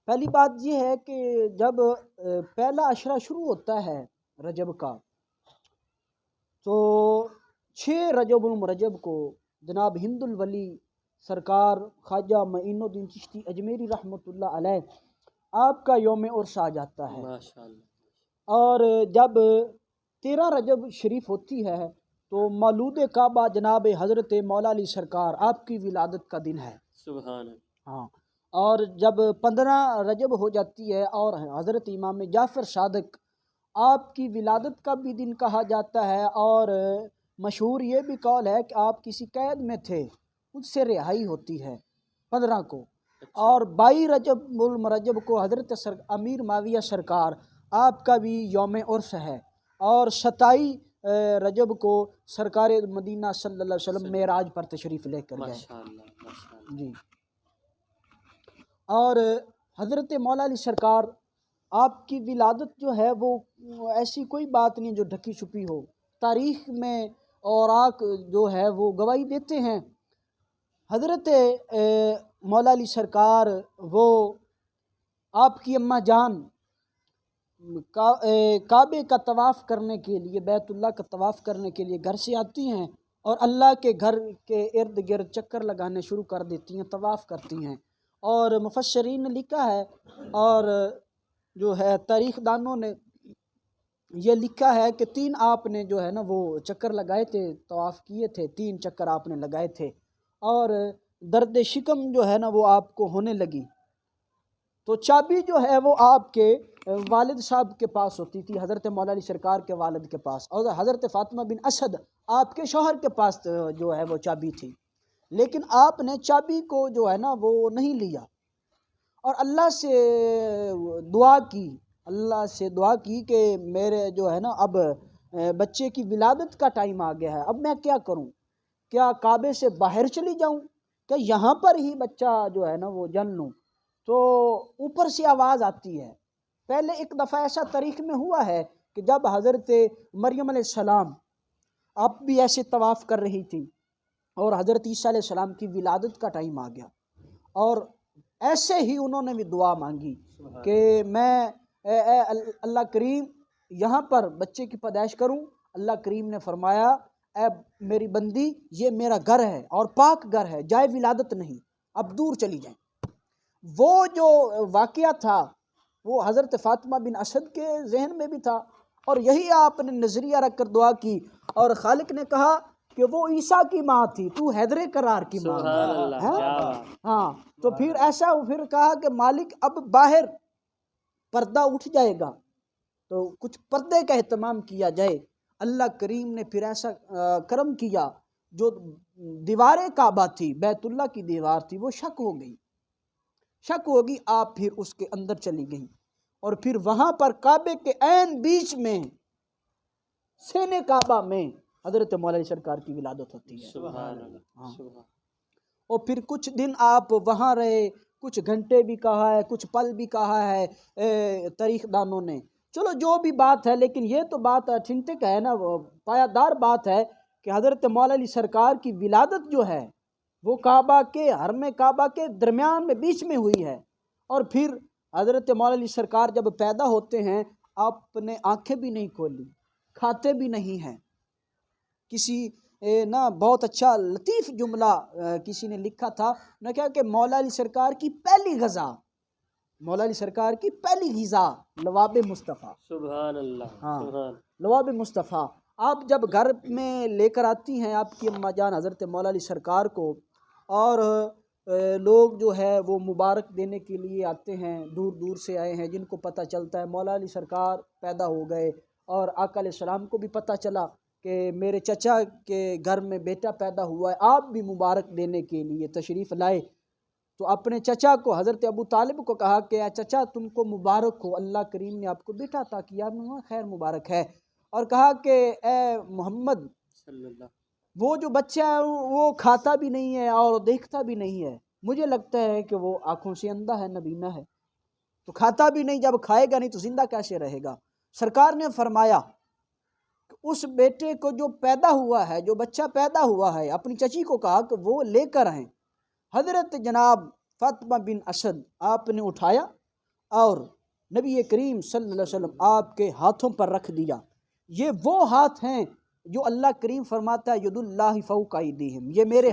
پہلی بات یہ ہے کہ جب پہلا عشرہ شروع ہوتا ہے رجب کا، تو 6 رجب المرجب کو جناب ہند الولی سرکار خواجہ معین الدین چشتی اجمیری رحمۃ اللہ علیہ آپ کا یوم عرس آ جاتا ہے۔ ماشاءاللہ۔ اور جب 13 رجب شریف ہوتی ہے تو مولود کعبہ جناب حضرت مولا علی سرکار آپ کی ولادت کا دن ہے۔ سبحان اللہ۔ ہاں، اور جب 15 رجب ہو جاتی ہے اور حضرت امام جعفر صادق آپ کی ولادت کا بھی دن کہا جاتا ہے، اور مشہور یہ بھی قول ہے کہ آپ کسی قید میں تھے، اس سے رہائی ہوتی ہے 15 کو، اور 22 رجب المرجب کو حضرت امیر معاویہ سرکار آپ کا بھی یوم عرس ہے، اور 27 رجب کو سرکار مدینہ صلی اللہ علیہ وسلم معراج پر تشریف لے کر گئے۔ ماشاءاللہ۔ جی، اور حضرت مولا علی سرکار آپ کی ولادت جو ہے وہ ایسی کوئی بات نہیں جو ڈھکی چھپی ہو، تاریخ میں اوراق جو ہے وہ گواہی دیتے ہیں۔ حضرت مولا علی سرکار وہ آپ کی اماں جان کعبے کا طواف کرنے کے لیے، بیت اللہ کا طواف کرنے کے لیے گھر سے آتی ہیں اور اللہ کے گھر کے ارد گرد چکر لگانے شروع کر دیتی ہیں، طواف کرتی ہیں۔ اور مفسرین نے لکھا ہے، اور جو ہے تاریخ دانوں نے یہ لکھا ہے کہ 3 آپ نے جو ہے نا وہ چکر لگائے تھے، طواف کیے تھے، 3 چکر آپ نے لگائے تھے، اور درد شکم جو ہے نا وہ آپ کو ہونے لگی، تو چابی جو ہے وہ آپ کے والد صاحب کے پاس ہوتی تھی، حضرت مولا علی سرکار کے والد کے پاس، اور حضرت فاطمہ بن اسد آپ کے شوہر کے پاس جو ہے وہ چابی تھی، لیکن آپ نے چابی کو جو ہے نا وہ نہیں لیا، اور اللہ سے دعا کی کہ میرے جو ہے نا اب بچے کی ولادت کا ٹائم آ گیا ہے، اب میں کیا کروں؟ کیا کعبے سے باہر چلی جاؤں؟ کہ یہاں پر ہی بچہ جو ہے نا وہ جن لوں؟ تو اوپر سے آواز آتی ہے۔ پہلے ایک دفعہ ایسا تاریخ میں ہوا ہے کہ جب حضرت مریم علیہ السلام آپ بھی ایسے طواف کر رہی تھی، اور حضرت عیسیٰ علیہ السلام کی ولادت کا ٹائم آ گیا، اور ایسے ہی انہوں نے بھی دعا مانگی کہ میں اے اللہ کریم یہاں پر بچے کی پیدائش کروں۔ اللہ کریم نے فرمایا اے میری بندی، یہ میرا گھر ہے اور پاک گھر ہے، جائے ولادت نہیں، اب دور چلی جائیں۔ وہ جو واقعہ تھا وہ حضرت فاطمہ بن اسد کے ذہن میں بھی تھا، اور یہی آپ نے نظریہ رکھ کر دعا کی، اور خالق نے کہا کہ وہ عیسیٰ کی ماں تھی، تو حیدر کرار کی ماں ہے۔ ہاں، تو پھر ایسا پھر کہا کہ مالک اب باہر پردہ اٹھ جائے گا تو کچھ پردے کا اہتمام کیا جائے۔ اللہ کریم نے پھر ایسا کرم کیا، جو دیوار کعبہ تھی، بیت اللہ کی دیوار تھی، وہ شک ہوگی، آپ پھر اس کے اندر چلی گئیں، اور پھر وہاں پر کعبے کے عین بیچ میں سینے کعبہ میں حضرت مولا علی سرکار کی ولادت ہوتی ہے۔ سبحان اللہ۔ اور پھر کچھ دن آپ وہاں رہے، کچھ گھنٹے بھی کہا ہے، کچھ پل بھی کہا ہے تاریخ دانوں نے، چلو جو بھی بات ہے، لیکن یہ تو بات اتھینٹک ہے نا، پایدار بات ہے کہ حضرت مولا علی سرکار کی ولادت جو ہے وہ کعبہ کے حرم کعبہ کے درمیان میں بیچ میں ہوئی ہے، اور پھر حضرت مولا علی سرکار جب پیدا ہوتے ہیں آپ نے آنکھیں بھی نہیں کھولی، کھاتے بھی نہیں ہیں۔ کسی نا بہت اچھا لطیف جملہ کسی نے لکھا تھا، نے کہا کہ مولا علی سرکار کی پہلی غذا، مولا علی سرکار کی پہلی غذا لواب مصطفیٰ۔ سبحان اللہ۔ ہاں، لواب مصطفیٰ آپ جب گھر میں لے کر آتی ہیں آپ کی اماں جان حضرت مولا علی سرکار کو، اور لوگ جو ہے وہ مبارک دینے کے لیے آتے ہیں، دور دور سے آئے ہیں، جن کو پتہ چلتا ہے مولا علی سرکار پیدا ہو گئے، اور آقا علیہ السلام کو بھی پتہ چلا کہ میرے چچا کے گھر میں بیٹا پیدا ہوا ہے، آپ بھی مبارک دینے کے لیے تشریف لائے، تو اپنے چچا کو حضرت ابو طالب کو کہا کہ اے چچا تم کو مبارک ہو، اللہ کریم نے آپ کو بیٹا عطا کیا، خیر مبارک ہے، اور کہا کہ اے محمد صلی اللہ، وہ جو بچہ ہے وہ کھاتا بھی نہیں ہے اور دیکھتا بھی نہیں ہے، مجھے لگتا ہے کہ وہ آنکھوں سے اندھا ہے، نبینا ہے، تو کھاتا بھی نہیں، جب کھائے گا نہیں تو زندہ کیسے رہے گا؟ سرکار نے فرمایا کہ اس بیٹے کو جو پیدا ہوا ہے، جو بچہ پیدا ہوا ہے، اپنی چچی کو کہا کہ وہ لے کر آئیں۔ حضرت جناب فاطمہ بن اسد آپ نے اٹھایا اور نبی کریم صلی اللہ علیہ وسلم آپ کے ہاتھوں پر رکھ دیا۔ یہ وہ ہاتھ ہیں جو اللہ کریم فرماتا ہے ید اللہ فوق ایدیہم، یہ میرے